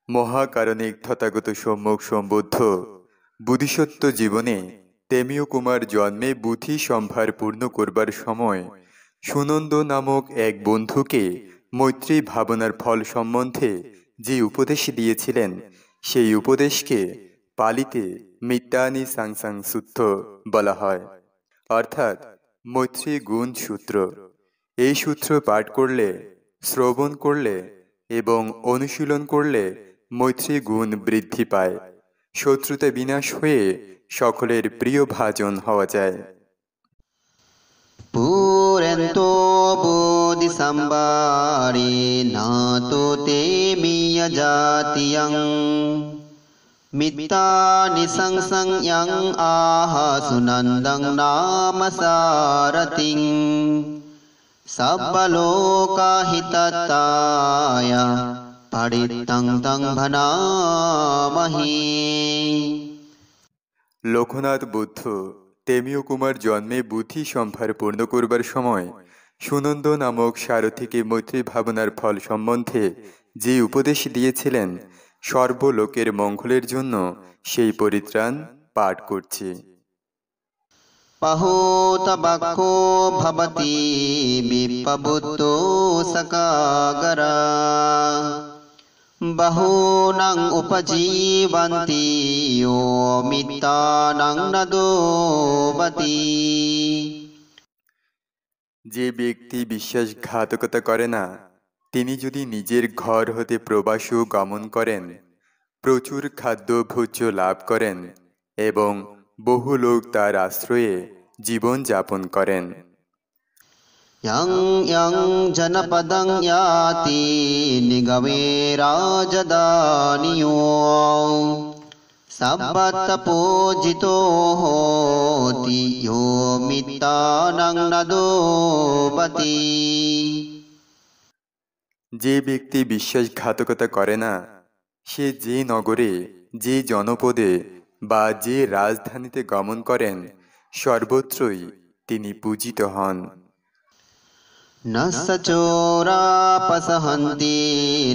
মহাকারণিক তথাগত সম্যক সম্বুদ্ধ বুদ্ধিসত্ত্ব জীবনে তেমীয় কুমার জন্মে বুদ্ধি সম্ভার পূর্ণ করবার সময় সুনন্দ নামক এক বন্ধুকে মৈত্রী ভাবনার ফল সম্বন্ধে যে উপদেশ দিয়েছিলেন সেই উপদেশকে পালিতে মিত্তানি সাংসাং সূত্র বলা হয়, অর্থাৎ মৈত্রী গুণ সূত্র। এই সূত্র পাঠ করলে, শ্রবণ করলে এবং অনুশীলন করলে মৈত্রী গুণ বৃদ্ধি পায়, শত্রুতা বিনাশ হয়ে সকলের প্রিয় ভাজন হওয়া যায়। পুরেন্তো বোধি সম্বারে নাতো তেমীয় জাতিয়াং Mittani সংসং yang aha sunandang nama sarating sabbaloka hitataya paditang tang bhanamahi। Loknath Buddha তেমীয় Kumar জন্মে বুদ্ধি সম্ভার পূর্ণ করবার সময় সুনন্দ নামক সারথীকে মৈত্রী ভাবনার ফল সম্বন্ধে যে উপদেশ দিয়েছিলেন, সর্বলোকের মঙ্গলের জন্য সেই পরিত্রাণ পাঠ করছি। পাহোতবাক্কো ভবতি বিপ্পবুদ্ধো সকাগরা বাহূনাং উপজীবন্তি য়ো মিত্তানাং নদোবতি। যে ব্যক্তি বিশ্বাসঘাতকতা করে না, তিনি যদি নিজের ঘর হতে প্রবাসও গমন করেন, প্রচুর খাদ্য ভোজ্য লাভ করেন এবং বহু লোক তার আশ্রয়ে জীবন যাপন করেন। yang yang janapadang yati nigave rajadaniyo sabbatta pujito hoti yo mittanang nadobati। যে ব্যক্তি বিশ্বাসঘাতকতা করে না, সে যে নগরে, যে জনপদে বা যে রাজধানীতে গমন করেন, সর্বত্রই তিনি পূজিত হন। নসচোরা পসহন্তি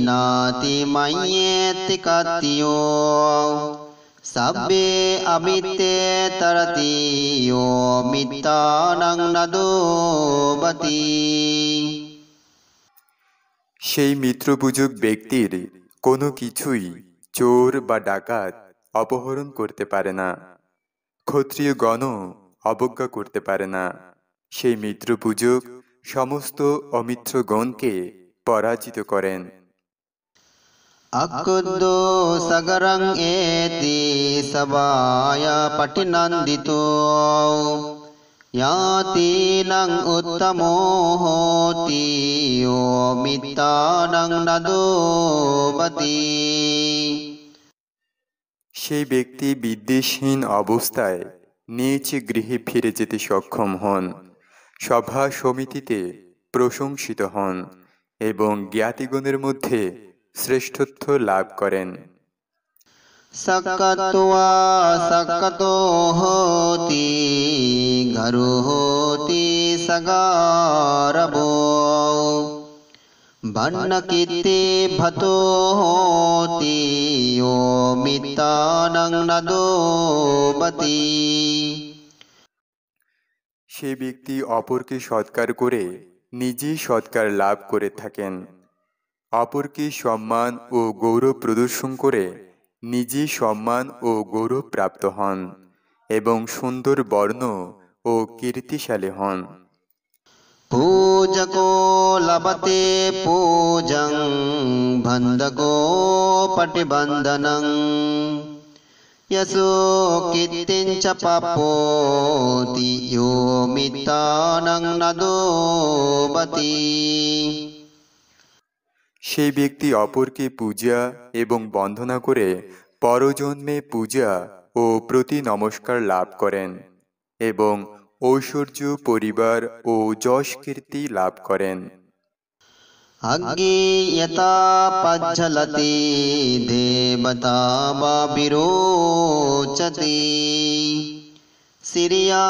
নাতি মাইয়েতি কাতিয়ো সাব্বে আবিতে তরতি য়ো মিত্তানাং নদোবতি। সেই মিত্রপূজক ব্যক্তির কোনো কিছুই চোর বা ডাকাত অপহরণ করতে পারে না, ক্ষত্রিয়গণও অবজ্ঞা করতে পারে না। সেই মিত্রপূজক সমস্ত অমিত্রগণকে পরাজিত করেন। আকুদ্দো সগরং এতি সবায়া পটিনন্দিতো यातीनां उत्तमो होति यो मित्तानां नदोबति। সেই ব্যক্তি বিদ্বেষহীন অবস্থায় নিজ গৃহে ফিরে যেতে সক্ষম হন, সভা সমিতিতে প্রশংসিত হন এবং জ্ঞাতিগণের মধ্যে শ্রেষ্ঠত্ব লাভ করেন। सकत्वा सकतो होति घरो होति सगारबो भन्नकीर्ति भतो होति यो मित्तानां नदोबति। সে ব্যক্তি অপরকে সৎকার করে নিজেই সৎকার লাভ করে থাকেন, অপরকে সম্মান ও গৌরব প্রদর্শন করে নিজে সম্মান ও গৌরব প্রাপ্ত হন এবং সুন্দর বর্ণ ও কীর্তিশালী হন। पूजको लभते पूजं बन्धको पटिबन्धनं यशो कीर्तिं च प्राप्नोति यो मित्तानां नदोबति। সেই ব্যক্তি অপরকে পূজা এবং বন্দনা করে পরজন্মে পূজা ও প্রতি নমস্কার লাভ করেন এবং ঐশ্বর্য, পরিবার ও যশ কীর্তি লাভ করেন। अग्गे यथा पज्जलति देवता विरोचति सिरिया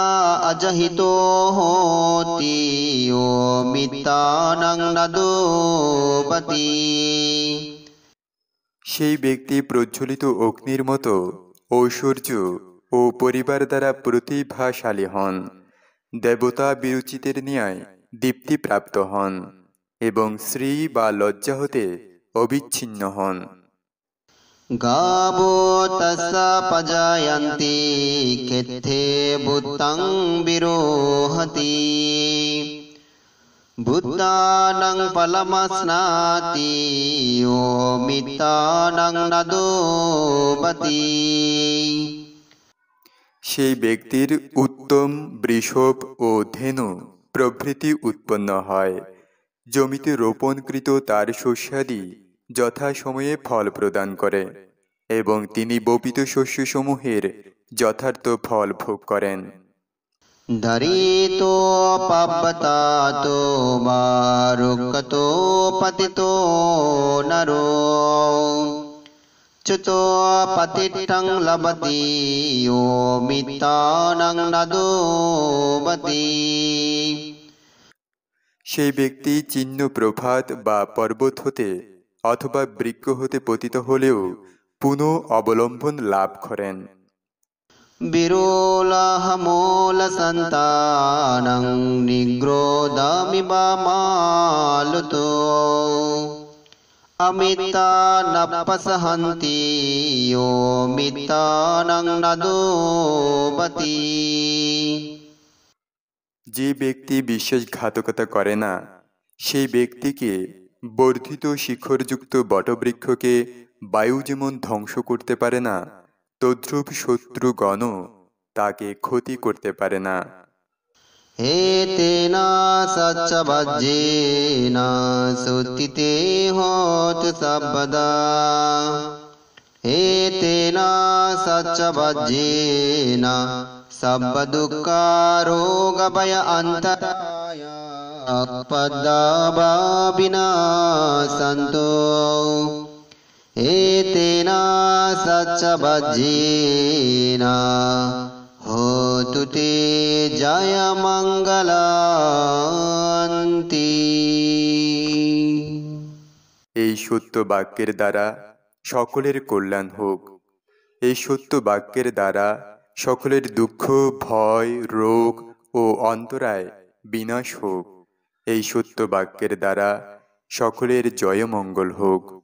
अजहितो होति यो मित्तानां नदोबति। সেই ব্যক্তি প্রজ্বলিত অগ্নির মতো ঐশ্বর্য ও পরিবার দ্বারা প্রতিভাশালী হন, দেবতা বিরুচিতের ন্যায় দীপ্তিপ্রাপ্ত হন এবং শ্রী বা লজ্জা হতে অবিচ্ছিন্ন হন। গাবো তস্যা পজায়ন্তি কেথে ভূতং বিরোহতি ভূতানাং ফলমস্নাতি ও মিত্তানাং নদোবতি। সেই ব্যক্তির উত্তম বৃষভ ও ধেনু প্রভৃতি উৎপন্ন হয়। জমিতে রোপণকৃত তার শস্যাদি যথাসময়ে ফল প্রদান করে এবং তিনি বপিত শস্যসমূহের যথার্থ ফল ভোগ করেন। ধরিতো পাবতাতো বারুকতো পতিতো নরো চ্যুতো পতিত্থং লভতি ও মিত্তানাং নদোবতি। সেই ব্যক্তি চিহ্ন প্রভাত বা পর্বত হতে অথবা বৃক্ষ হতে পতিত হলেও পুনঃ অবলম্বন লাভ করেন। বিরোলাহমূল সন্তানং নিগ্রোধামিবা মালুতো অমিতা নপসহন্তি ও মিত্তানং নদোবতি। যে ব্যক্তি বিশ্বাসঘাতকতা করে না, সেই ব্যক্তিকে বর্ধিত শিখরযুক্ত বটবৃক্ষকে বায়ু যেমন ধ্বংস করতে পারে না, তদ্রূপ শত্রুগণও তাকে ক্ষতি করতে পারে না। হেতেনা সচ্চবজ্জেন সুতিতে হোতু সর্বদা হেতেনা সচ্চবজ্জেন সর্বদুঃখারোগভয় অন্তরায় পদ্মাবা বিনাশন্তু। হেতেনা সচ্চবজ্জেন হোতু তে জয় মঙ্গলান্তি। এই সত্য বাক্যের দ্বারা সকলের কল্যাণ হোক। এই সত্য বাক্যের দ্বারা সকলের দুঃখ, ভয়, রোগ ও অন্তরায় বিনাশ হোক। এই সত্য বাক্যের দ্বারা সকলের জয়মঙ্গল হোক।